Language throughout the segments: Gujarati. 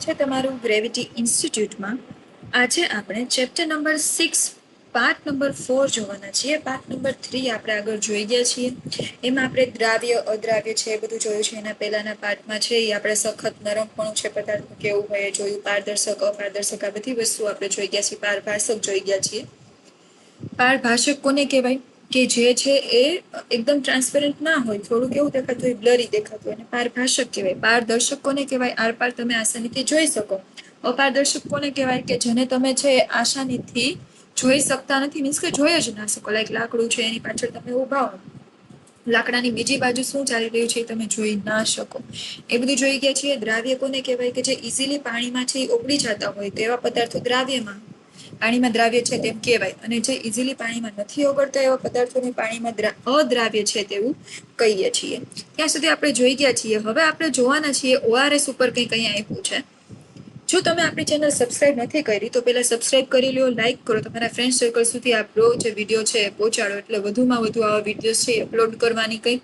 સ્વાગત છે તમારું ગ્રેવિટી ઇન્સ્ટિટ્યૂટમાં. આજે આપણે ચેપ્ટર નંબર 6 પાર્ટ નંબર 4 જોવાના છીએ. પાર્ટ નંબર 3 આપણે આગળ જોઈ ગયા છીએ. એમાં આપણે દ્રાવ્ય અદ્રાવ્ય છે એ બધું જોયું છે. એના પહેલાના પાર્ટમાં છે એ આપણે સખત નરમપણું છે પદાર્થ કેવું હોય એ જોયું. પારદર્શક અપારદર્શક આ બધી વસ્તુ આપણે જોઈ ગયા છીએ. પારભાષક જોઈ ગયા છીએ. પારભાષક કોને કહેવાય? કે જે છે એ એકદમ ટ્રાન્સપેરન્ટ ના હોય, થોડું કેવું દેખાતું હોય, બ્લરી દેખાતું હોય, અને પારભાષક કહેવાય. પારદર્શક કોને કહેવાય? આરપાર તમે આસાનીથી જોઈ શકો. અપારદર્શક કોને કહેવાય? કે જેને તમે છે આસાનીથી જોઈ શકતા નથી, મીન્સ કે જોઈ જ ના શકો. લાઈક લાકડું છે, એની પાછળ તમે ઉભા હો, લાકડાની બીજી બાજુ શું ચાલી રહ્યું છે એ તમે જોઈ ના શકો. એ બધું જોઈ ગયા છીએ. દ્રાવ્ય કોને કહેવાય? કે જે ઇઝીલી પાણીમાં છે ઓગળી જતા હોય તો એવા પદાર્થો દ્રાવ્યમાં, પાણીમાં દ્રાવ્ય છે તેમ કહેવાય. અને જે ઇઝીલી પાણીમાં નથી ઓગળતા એવા પદાર્થોને પાણીમાં અદ્રાવ્ય છે તેવું કહીએ છીએ. ત્યાં સુધી આપણે જોઈ ગયા છીએ. હવે આપણે જોવાના છીએ ORS ઉપર કંઈક અહીંયા આપ્યું છે. જો તમે આપણી ચેનલ સબસ્ક્રાઇબ નથી કરી તો પહેલા સબસ્ક્રાઇબ કરી લો, લાઇક કરો, તમારા ફ્રેન્ડ સર્કલ સુધી આપણો જે વિડીયો છે એ પહોંચાડો, એટલે વધુમાં વધુ આવા વિડીયોઝ છે અપલોડ કરવાની કંઈક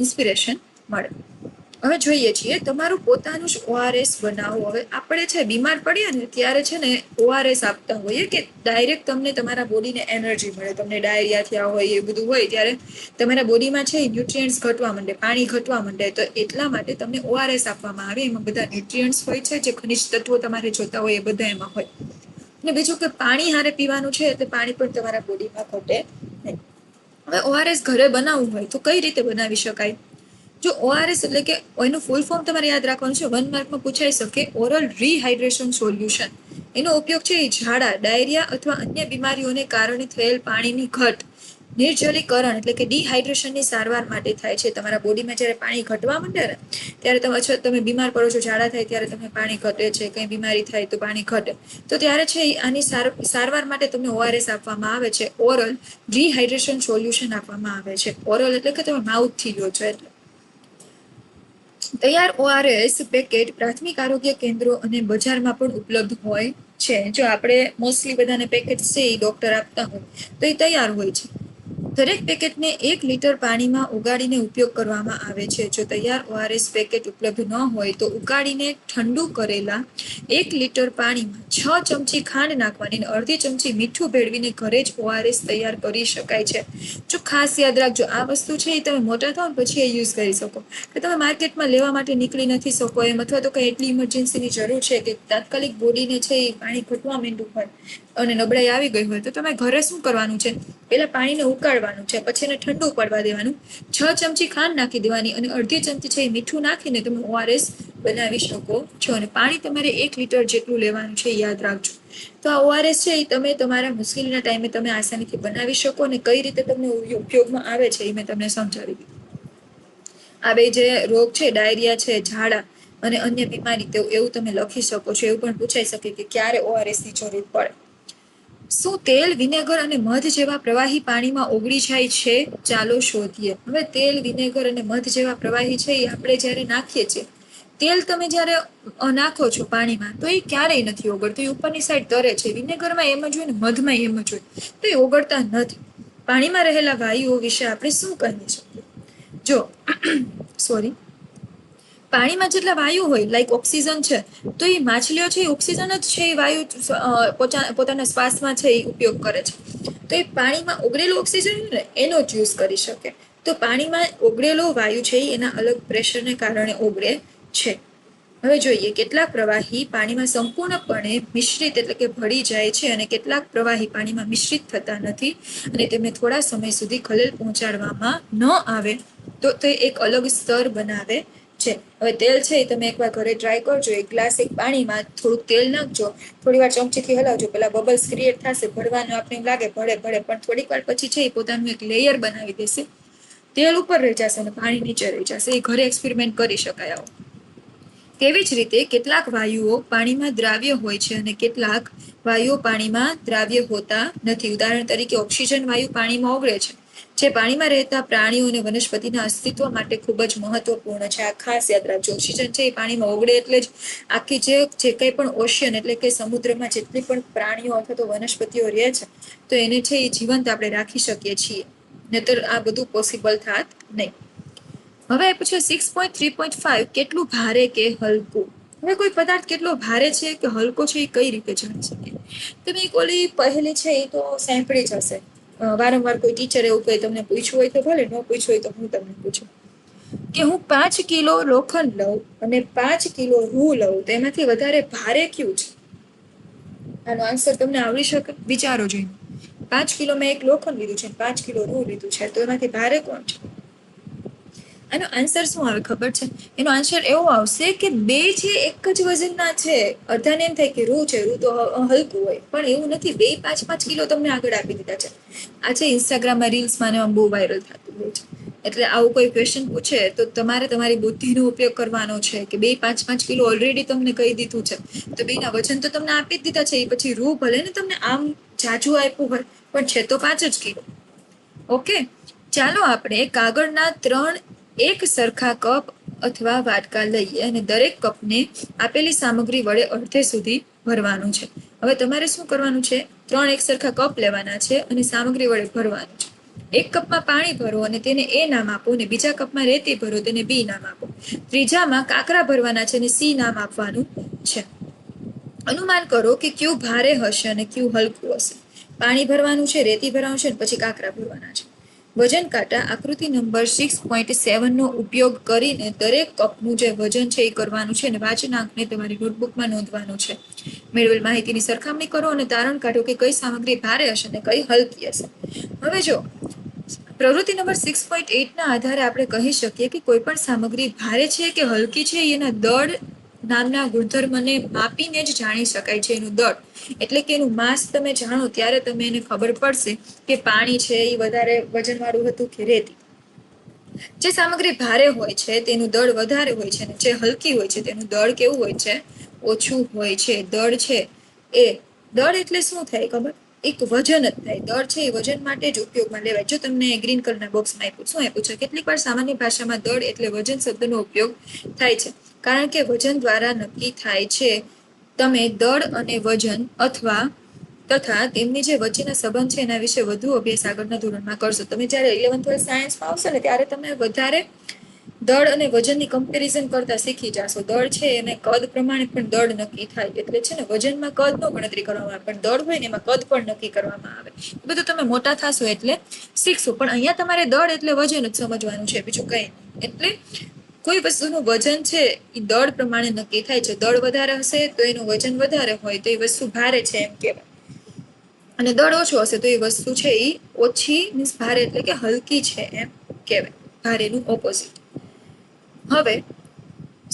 ઇન્સ્પિરેશન મળે. હવે જોઈએ છીએ તમારું પોતાનું જ ORS બનાવો. હવે આપણે છે બીમાર પડીએ ને ત્યારે છે ને ORS આપતા હોઈએ કે ડાયરેક્ટ તમને તમારા બોડીને એનર્જી મળે. તમને ડાયરિયા થયા હોય એ બધું હોય ત્યારે તમારા બોડીમાં છે ન્યુટ્રિયન્ટ્સ ઘટવા માંડે, પાણી ઘટવા માંડે, તો એટલા માટે તમને ORS આપવામાં આવે. એમાં બધા ન્યુટ્રિયન્ટ્સ હોય છે, જે ખનિજ તત્વો તમારે જોતા હોય એ બધા એમાં હોય. અને બીજું કે પાણી હારે પીવાનું છે એટલે પાણી પણ તમારા બોડીમાં ઘટે નહીં. હવે ORS ઘરે બનાવવું હોય તો કઈ રીતે બનાવી શકાય? જો ORS એટલે કે એનું ફૂલ ફોર્મ તમારે યાદ રાખવાનું છે. 1 માર્કમાં પૂછાઈ શકે. Oral rehydration solution. એનો ઉપયોગ છે એ ઝાડા, ડાયરિયા અથવા અન્ય બીમારીઓને કારણે થયેલ પાણીની ઘટ, નિર્જલીકરણ એટલે કે ડિહાઇડ્રેશનની સારવાર માટે થાય છે. તમારા બોડીમાં જ્યારે પાણી ઘટવા માંડે ને ત્યારે તમે બીમાર પડો છો, ઝાડા થાય ત્યારે તમને પાણી ઘટે છે, કંઈ બીમારી થાય તો પાણી ઘટે, તો ત્યારે છે આની સારવાર માટે તમને ORS આપવામાં આવે છે. ઓરલ રિહાઇડ્રેશન સોલ્યુશન આપવામાં આવે છે. ઓરલ એટલે કે તમે માઉથથી લો છો એટલે. તૈયાર ORS પેકેટ પ્રાથમિક આરોગ્ય કેન્દ્રો અને બજારમાં પણ ઉપલબ્ધ હોય છે. જો આપણે મોસ્ટલી બધાને પેકેટ છે એ ડોક્ટર આપતા હોય તો એ તૈયાર હોય છે. દરેક પેકેટને 1 લીટર પાણીમાં ઉગાડીને ઉપયોગ કરવામાં આવે છે. જો તૈયાર ORS પેકેટ ઉપલબ્ધ ન હોય તો ઉકાળીને ઠંડુ કરેલા 1 લીટર પાણીમાં 6 ચમચી ખાંડ નાખવાની અને અડધી ચમચી મીઠું ભેળવીને ઘરે જ ORS તૈયાર કરી શકાય છે. જો ખાસ યાદ રાખજો, આ વસ્તુ છે એ તમે મોટા થાવ ને પછી એ યુઝ કરી શકો. કે તમે માર્કેટમાં લેવા માટે નીકળી નથી શકો એમ, અથવા તો કંઈ એટલી ઇમરજન્સીની જરૂર છે કે તાત્કાલિક બોડીને છે એ પાણી ઘટવા માંડ્યું હોય અને નબળાઈ આવી ગઈ હોય તો તમે ઘરે શું કરવાનું છે? પહેલા પાણીને ઉકાળવાનું છે, પછી એને ઠંડુ પડવા દેવાનું, 6 ચમચી ખાંડ નાખી દેવાની અને અડધી ચમચી છે એ મીઠું નાખીને તમે ORS બનાવી શકો છો. અને પાણી તમારે 1 લીટર જેટલું લેવાનું છે, યાદ રાખજો. તો આ ORS છે એ તમે તમારા મુશ્કેલીના ટાઈમે તમે આસાનીથી બનાવી શકો. અને કઈ રીતે તમને ઉપયોગમાં આવે છે એ મેં તમને સમજાવી દીધું. આ બે જે રોગ છે, ડાયરિયા છે, ઝાડા અને અન્ય બીમારી, તો એવું તમે લખી શકો છો. એવું પણ પૂછાઈ શકે કે ક્યારે ORS ની જરૂર પડે. શું તેલ, વિનેગર અને મધ જેવા પ્રવાહી પાણીમાં ઓગળી જાય છે? ચાલો શોધીએ. હવે તેલ, વિનેગર અને મધ જેવા પ્રવાહી છે એ આપણે જ્યારે નાખીએ છીએ, તેલ તમે જ્યારે નાખો છો પાણીમાં તો એ ક્યારેય નથી ઓગળતું, એ ઉપરની સાઈડ તરે છે. વિનેગરમાં એમ જ હોય ને મધમાં એમ જ હોય, તો એ ઓગળતા નથી. પાણીમાં રહેલા વાયુઓ વિશે આપણે શું કહી શકીએ? જો પાણીમાં જેટલા વાયુ હોય, લાઈક ઓક્સિજન છે, તો એ માછલીઓ છે ઓક્સિજન જ છે એ વાયુ પોતાના શ્વાસમાં છે એ ઉપયોગ કરે છે. તો એ પાણીમાં ઓગળેલું ઓક્સિજન ને એનો જ યુઝ કરી શકે. તો પાણીમાં ઓગળેલો વાયુ છે એના અલગ પ્રેશરને કારણે ઓગળે છે. હવે જોઈએ, કેટલાક પ્રવાહી પાણીમાં સંપૂર્ણપણે મિશ્રિત એટલે કે ભળી જાય છે અને કેટલાક પ્રવાહી પાણીમાં મિશ્રિત થતા નથી અને તેમને થોડા સમય સુધી ખલેલ પહોંચાડવામાં ન આવે તો તે એક અલગ સ્તર બનાવે છે. હવે તેલ છે તમે એકવાર ઘરે ટ્રાય કરજો. એક ગ્લાસ એક પાણીમાં થોડુંક તેલ નાખજો, થોડી વાર ચમચીથી હલાવજો, પેલા બબલ્સ ક્રિએટ થશે, ભળવાનું આપણે એમ લાગે ભળે, પણ થોડીક વાર પછી છે એ પોતાનું એક લેયર બનાવી દેશે. તેલ ઉપર રહી જશે અને પાણી નીચે રહી જશે. એ ઘરે એક્સપેરિમેન્ટ કરી શકાય આવો. તેવી જ રીતે કેટલાક વાયુઓ પાણીમાં દ્રાવ્ય હોય છે અને કેટલાક વાયુઓ પાણીમાં દ્રાવ્ય હોતા નથી. ઉદાહરણ તરીકે ઓક્સિજન વાયુ પાણીમાં ઓગળે છે, જે પાણીમાં રહેતા પ્રાણીઓ અને વનસ્પતિના અસ્તિત્વ માટે ખૂબ જ મહત્વપૂર્ણ છે. આ ખાસ યાદ રાખજો. ઓક્સિજન છે એ પાણીમાં ઓગળે એટલે જ આખી જે કંઈ પણ ઓશિયન એટલે કે સમુદ્રમાં જેટલી પણ પ્રાણીઓ અથવા તો વનસ્પતિઓ રહે છે તો એને છે એ જીવંત આપણે રાખી શકીએ છીએ, નહીતર આ બધું પોસિબલ થાત નહીં. હવે પછી 6.3.5 કેટલું ભારે કે હલકું. હવે કોઈ પદાર્થ કેટલો ભારે છે કે હલકો છે એ કઈ રીતે જાણી શકીએ? તમે એક ઓલી પહેલી છે એ તો સાંભળી જ હશે. વારંવાર કોઈ ટીચર એવું કંઈ તમને પૂછ્યું હોય તો ભલે, ન પૂછ્યું હોય તો હું તમને પૂછું કે હું 5 કિલો લોખંડ લઉં અને 5 કિલો રૂ લઉં તો એમાંથી વધારે ભારે કયું છે? આનો આન્સર તમને આવડી શકે? વિચારો જોઈને. 5 કિલો મેં એક લોખંડ લીધું છે, 5 કિલો રૂ લીધું છે, તો એમાંથી ભારે કોણ છે? આનો આન્સર શું આવે ખબર છે? એનો આન્સર એવો આવશે કે બે છે એક જ વજનના છે. અડધાને એમ થાય કે રૂ છે, રૂ તો હલકું હોય, પણ એવું નથી. બે 5-5 કિલો તમને આગળ આપી દીધા છે. આજે ઇન્સ્ટાગ્રામમાં રીલ્સમાં ને બહુ વાયરલ થતું હોય છે. એટલે આવું કોઈ ક્વેશ્ચન પૂછે તો તમારે તમારી બુદ્ધિનો ઉપયોગ કરવાનો છે કે બે 5-5 કિલો ઓલરેડી તમને કહી દીધું છે, તો બેના વજન તો તમને આપી જ દીધા છે. એ પછી રૂ ભલે ને તમને આમ જાજુ આપ્યું હોય, પણ છે તો 5 જ કિલો. ઓકે, ચાલો આપણે કાગળના 3 એક સરખા કપ અથવા વાટકા લઈએ અને દરેક કપને આપેલી સામગ્રી વડે અડધે સુધી ભરવાનું છે. હવે તમારે શું કરવાનું છે? 3 એક સરખા કપ લેવાના છે અને સામગ્રી વડે ભરવાનું છે. એક કપમાં પાણી ભરો અને તેને એ નામ આપો, અને બીજા કપમાં રેતી ભરો તેને બી નામ આપો. ત્રીજામાં કાંકરા ભરવાના છે અને સી નામ આપવાનું છે. અનુમાન કરો કે કયું ભારે હશે અને કયું હલકું હશે. પાણી ભરવાનું છે, રેતી ભરવાનું છે, પછી કાંકરા ભરવાના છે. વજન કાંટા આકૃતિ નંબર 6.7 નો ઉપયોગ કરીને દરેક કપનું જે વજન છે એ કરવાનું છે અને વાંચનાંકને તમારી નોટબુકમાં નોંધવાનું છે. મેળવેલ માહિતીની સરખામણી કરો અને તારણ કાઢો કે કઈ સામગ્રી ભારે હશે અને કઈ હલકી હશે. હવે જો પ્રવૃત્તિ નંબર 6.8 ના આધારે આપણે કહી શકીએ કે કોઈ પણ સામગ્રી ભારે છે કે હલકી છે એના દળ નામના ગુણધર્મને માપીને જ જાણી શકાય છે. એનું દળ એટલે કે એનું માસ તમે જાણો ત્યારે તમે એને ખબર પડશે કે પાણી છે એ વધારે વજન વાળું હતું કે રેતી. જે સામગ્રી ભારે હોય છે તેનું દળ વધારે હોય છે અને જે હલકી હોય છે તેનું દળ કેવું હોય છે? ઓછું હોય છે. દળ છે એ દળ એટલે શું થાય ખબર? એક વજન જ થાય. દળ છે એ વજન માટે જ ઉપયોગમાં લેવાય. જો તમને ગ્રીન કલરના બોક્સમાં આપ્યું શું આપ્યું છે? કેટલીક વાર સામાન્ય ભાષામાં દળ એટલે વજન શબ્દનો ઉપયોગ થાય છે, કારણ કે વજન દ્વારા નક્કી થાય છે. તમે દળ અને વજન તથા તેમની જે વચ્ચેના સંબંધ છે એના વિશે વધુ અભ્યાસ આગળના ધોરણમાં કરશો. તમે જ્યારે 11th સાયન્સમાં આવશો ને ત્યારે તમે વધારે દળ અને વજનની કમ્પેરિઝન કરતા શીખી જશો. દળ છે એને કદ પ્રમાણે પણ દળ નક્કી થાય. એટલે છે ને વજનમાં કદનો ગણતરી કરવામાં આવે, પણ દળ હોય ને એમાં કદ પણ નક્કી કરવામાં આવે. એ બધું તમે મોટા થશો એટલે શીખશો. પણ અહીંયા તમારે દળ એટલે વજન જ સમજવાનું છે, બીજું કંઈ નહીં. એટલે કોઈ વસ્તુનું વજન છે એ દળ પ્રમાણે નક્કી થાય છે. દળ વધારે હશે તો એનું વજન વધારે હોય તો એ વસ્તુ ભારે છે એમ કહેવાય, અને દળ ઓછું હશે તો એ વસ્તુ છે એ ઓછી મીન્સ ભારે એટલે કે હલકી છે એમ કહેવાય. ભારેનું ઓપોઝિટ. હવે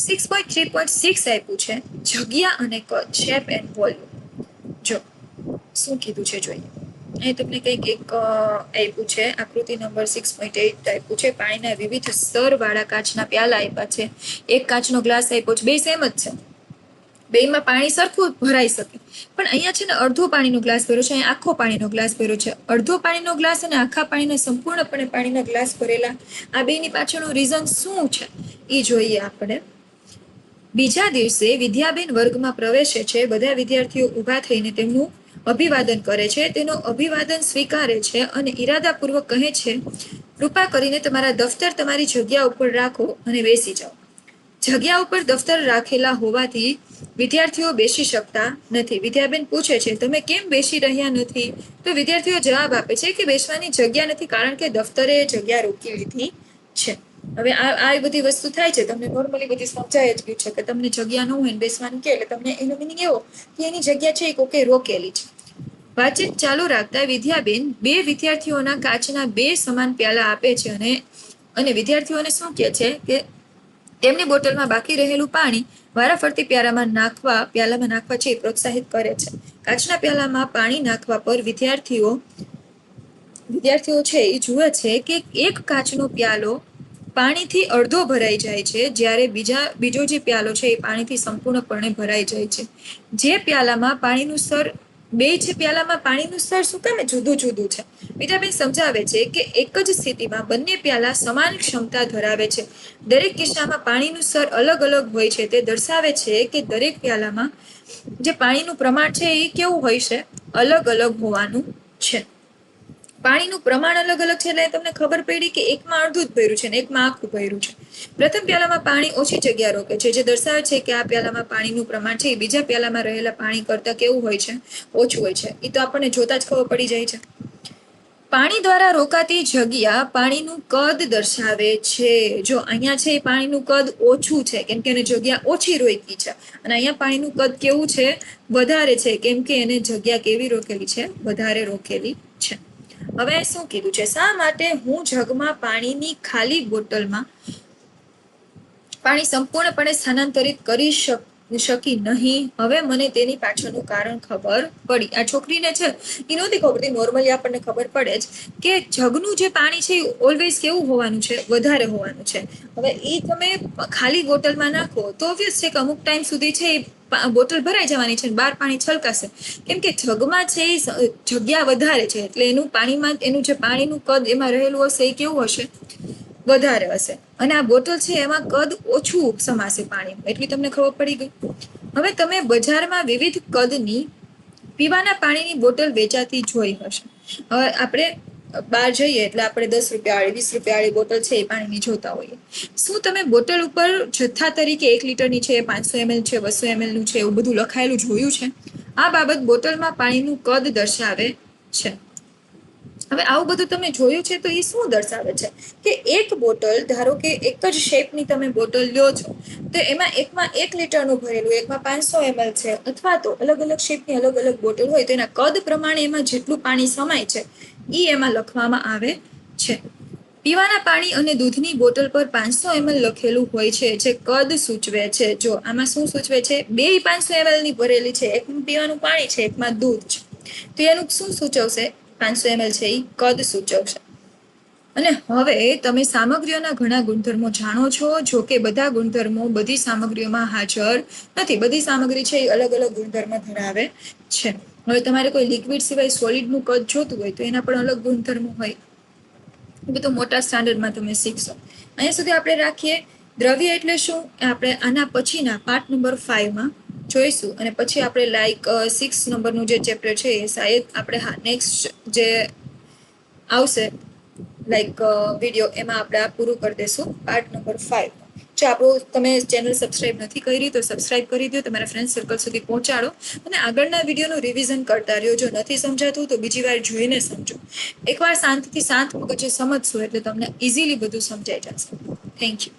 6.3.6 આપ્યું છે જગ્યા અને કદ, શેપ એન્ડ વોલ્યુમ. જો શું કીધું છે જોઈએ. અહીં તમને કંઈક એક આપ્યું છે. આકૃતિ નંબર 6.8 આપ્યું છે. પાણીના વિવિધ સ્તર વાળા કાચના પ્યાલા આપ્યા છે. એક કાચનો ગ્લાસ આપ્યો છે. બે સેમ જ છે. બેમાં પાણી સરખું ભરાઈ શકે, પણ અહીંયા છે ને અડધો પાણીનો ગ્લાસ ભર્યો છે, અહીંયા આખો પાણીનો ગ્લાસ ભર્યો છે. અડધો પાણીનો ગ્લાસ અને આખા પાણીના સંપૂર્ણપણે પાણીના ગ્લાસ ભરેલા, આ બેની પાછળનું રીઝન શું છે એ જોઈએ આપણે. બીજા દિવસે વિદ્યાબેન વર્ગમાં પ્રવેશે છે. બધા વિદ્યાર્થીઓ ઊભા થઈને તેમનું અભિવાદન કરે છે. તેનો અભિવાદન સ્વીકારે છે અને ઈરાદાપૂર્વક કહે છે, કૃપા કરીને તમારા દફતર તમારી જગ્યા ઉપર રાખો અને બેસી જાઓ. જગ્યા ઉપર દફતર રાખેલા હોવાથી વિદ્યાર્થીઓ બેસી શકતા નથી. વિદ્યાબેન પૂછે છે, તમે કેમ બેસી રહ્યા નથી? તો વિદ્યાર્થીઓ જવાબ આપે છે કે બેસવાની જગ્યા નથી, કારણ કે દફતરે જગ્યા રોકી લીધી છે. હવે આ બધી વસ્તુ થાય છે, તમને નોર્મલી બધી સમજાય જ ગયું છે કે તમને જગ્યા ન હોય બેસવાનું કે એટલે તમને એનો મિનિંગ એવો કે એની જગ્યા છે એ કોકે રોકેલી છે. વાતચીત ચાલુ રાખતા વિદ્યાબેન બે વિદ્યાર્થીઓના કાચના બે સમાન પ્યાલા આપે છે અને વિદ્યાર્થીઓને શું કહે છે કે તેમની બોટલમાં બાકી રહેલું પાણી વારાફરતી પ્યાલામાં નાખવા છે પ્રોત્સાહિત કરે છે. કાચના પ્યાલામાં પાણી નાખવા પર વિદ્યાર્થીઓ છે એ જુએ છે કે એક કાચનો પ્યાલો પાણીથી અડધો ભરાઈ જાય છે, જ્યારે બીજો જે પ્યાલો છે એ પાણીથી સંપૂર્ણપણે ભરાઈ જાય છે. જે પ્યાલામાં પાણીનું સ્તર પ્યાલામાં પાણીનું સ્તર શું કામ જુદું જુદું છે? વિદ્યાબેન સમજાવે છે કે એક જ સ્થિતિમાં બંને પ્યાલા સમાન ક્ષમતા ધરાવે છે. દરેક કિસ્સામાં પાણીનું સ્તર અલગ અલગ હોય છે. તે દર્શાવે છે કે દરેક પ્યાલામાં જે પાણીનું પ્રમાણ છે એ કેવું હોય છે? અલગ અલગ હોવાનું છે. પાણીનું પ્રમાણ અલગ અલગ છે એટલે તમને ખબર પડી કે એકમાં અડધું જ ભર્યું છે ને એકમાં આખું ભર્યું છે. પ્રથમ પ્યાલામાં પાણી ઓછી જગ્યા રોકે છે, જે દર્શાવે છે કે આ પ્યાલામાં પાણીનું પ્રમાણ છે એ બીજા પ્યાલામાં રહેલા પાણી કરતા કેવું હોય છે, ઓછું હોય છે. એ તો આપણને જોતા જ ખબર પડી જાય છે. પાણી દ્વારા રોકાતી જગ્યા પાણીનું કદ દર્શાવે છે. જો અહીંયા છે પાણીનું કદ ઓછું છે કેમ કે એને જગ્યા ઓછી રોકી છે, અને અહીંયા પાણીનું કદ કેવું છે, વધારે છે, કેમ કે એને જગ્યા કેવી રોકેલી છે, વધારે રોકેલી છે. હવે શું કીધું છે, શા માટે હું જગમાં પાણીની ખાલી બોટલમાં પાણી સંપૂર્ણપણે સ્થાનાંતરિત કરી શકી નહીં. હવે મને તેની પાછળનું કારણ ખબર પડી. આ છોકરીને છે એ નહોતી ખબર પડતી, નોર્મલી આપણને ખબર પડે જ કે જગનું જે પાણી છે એ ઓલવેઝ કેવું હોવાનું છે, વધારે હોવાનું છે. હવે એ તમે ખાલી બોટલમાં નાખો તો ઓબ્વિયસ છે કે અમુક ટાઈમ સુધી છે બોટલ ભરાઈ જવાની છે, બહાર પાણી છલકાશે, કેમ કે જગમાં છે જગ્યા વધારે છે, એટલે એનું પાણીમાં એનું જે પાણીનું કદ એમાં રહેલું હશે એ કેવું હશે, વધારે હશે. અને આ બોટલ છે એમાં કદ ઓછું સમાશે પાણી, એટલી તમને ખબર પડી ગઈ. હવે તમે બજારમાં વિવિધ કદની પીવાના પાણીની બોટલ વેચાતી જોઈ હશે. હવે આપણે બહાર જઈએ એટલે આપણે 10 રૂપિયા વાળી 20 રૂપિયા વાળી બોટલ છે એ પાણીની જોતા હોઈએ. શું તમે બોટલ ઉપર જથ્થા તરીકે 1 લીટરની છે, 500 ml છે, 200 ml નું છે, એવું બધું લખાયેલું જોયું છે? આ બાબત બોટલમાં પાણીનું કદ દર્શાવે છે. હવે આવું બધું તમે જોયું છે તો એ શું દર્શાવે છે કે એક બોટલ, ધારો કે એક જ શેપની તમે બોટલ લ્યો છો, તો એમાં એકમાં 1 લીટરનું ભરેલું, એકમાં 500 ml છે, અથવા તો અલગ અલગ શેપની અલગ અલગ બોટલ હોય તો એના કદ પ્રમાણે એમાં જેટલું પાણી સમાય છે એ એમાં લખવામાં આવે છે. પીવાના પાણી અને દૂધની બોટલ પર 500 ml લખેલું હોય છે, જે કદ સૂચવે છે. જો આમાં શું સૂચવે છે, બે 500 ml ની ભરેલી છે, એકમાં પીવાનું પાણી છે, એકમાં દૂધ છે, તો એનું શું સૂચવશે, 500 ml છે એ કદ સૂચવશે. અને હવે તમે સામગ્રીઓના ઘણા ગુણધર્મો જાણો છો. જો કે બધા ગુણધર્મો બધી સામગ્રીઓમાં હાજર નથી. બધી સામગ્રી છે એ અલગ અલગ ગુણધર્મ ધરાવે છે. હવે તમારે કોઈ લિક્વિડ સિવાય સોલિડનું કદ જોતું હોય તો એના પણ અલગ ગુણધર્મો હોય. એ બધું મોટા સ્ટાન્ડર્ડમાં તમે શીખશો. અહીંયા સુધી આપણે રાખીએ. દ્રવ્ય એટલે શું આપણે આના પછીના પાર્ટ નંબર 5માં જોઈશું, અને પછી આપણે લાઈક 6 નંબરનું જે ચેપ્ટર છે એ શાયદ આપણે નેક્સ્ટ જે આવશે લાઈક વિડીયો એમાં આપણે આ પૂરું કરી દઈશું, પાર્ટ નંબર 5. જો આપણું તમે ચેનલ સબસ્ક્રાઇબ નથી કરી તો સબસ્ક્રાઇબ કરી દો, તમારા ફ્રેન્ડ સર્કલ સુધી પહોંચાડો, અને આગળના વિડીયોનું રિવિઝન કરતા રહ્યો. જો નથી સમજાતું તો બીજી વાર જોઈને સમજો. એકવાર શાંતિથી શાંત મગજે સમજશો એટલે તમને ઇઝીલી બધું સમજાઈ જશે. Thank you.